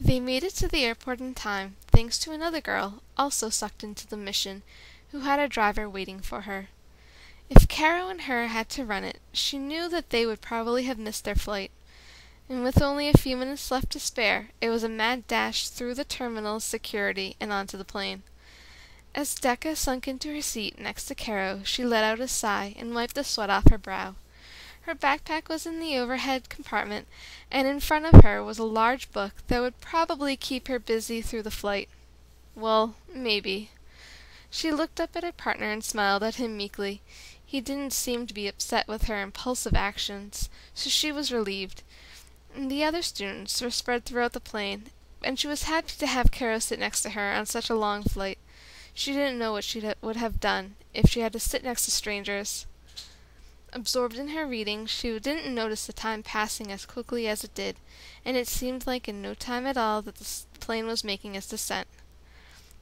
They made it to the airport in time, thanks to another girl, also sucked into the mission, who had a driver waiting for her. If Caro and her had to run it, she knew that they would probably have missed their flight. And with only a few minutes left to spare, it was a mad dash through the terminal's security and onto the plane. As Deka sunk into her seat next to Caro, she let out a sigh and wiped the sweat off her brow. Her backpack was in the overhead compartment, and in front of her was a large book that would probably keep her busy through the flight. Well, maybe. She looked up at her partner and smiled at him meekly. He didn't seem to be upset with her impulsive actions, so she was relieved. The other students were spread throughout the plane, and she was happy to have Caro sit next to her on such a long flight. She didn't know what she would have done if she had to sit next to strangers. Absorbed in her reading, she didn't notice the time passing as quickly as it did, and it seemed like in no time at all that the plane was making its descent.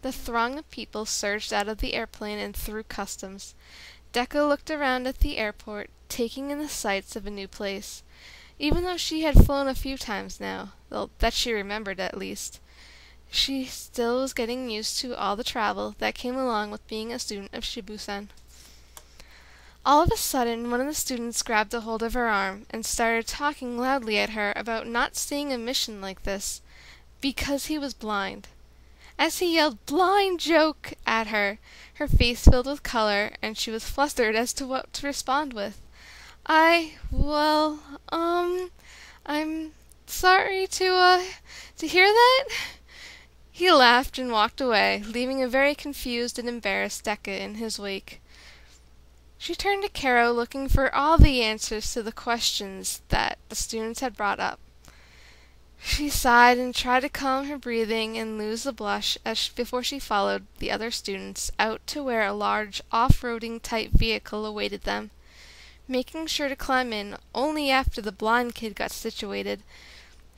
The throng of people surged out of the airplane and through customs. Deka looked around at the airport, taking in the sights of a new place. Even though she had flown a few times now, that she remembered at least, she still was getting used to all the travel that came along with being a student of Shibusan. All of a sudden, one of the students grabbed a hold of her arm and started talking loudly at her about not seeing a mission like this, because he was blind. As he yelled "blind joke" at her, her face filled with color, and she was flustered as to what to respond with. I'm sorry to hear that." He laughed and walked away, leaving a very confused and embarrassed Deka in his wake. She turned to Caro, looking for all the answers to the questions that the students had brought up. She sighed and tried to calm her breathing and lose the blush before she followed the other students out to where a large off-roading type vehicle awaited them. Making sure to climb in only after the blind kid got situated,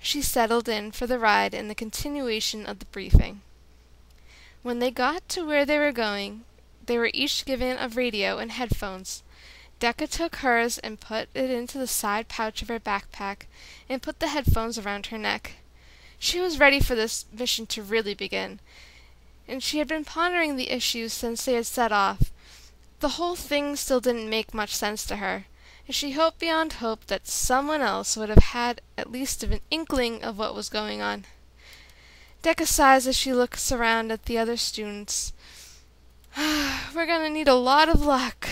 she settled in for the ride and the continuation of the briefing. When they got to where they were going, they were each given a radio and headphones. Deka took hers and put it into the side pouch of her backpack and put the headphones around her neck. She was ready for this mission to really begin, and she had been pondering the issues since they had set off. The whole thing still didn't make much sense to her, and she hoped beyond hope that someone else would have had at least an inkling of what was going on. Deka sighs as she looks around at the other students. "We're gonna need a lot of luck."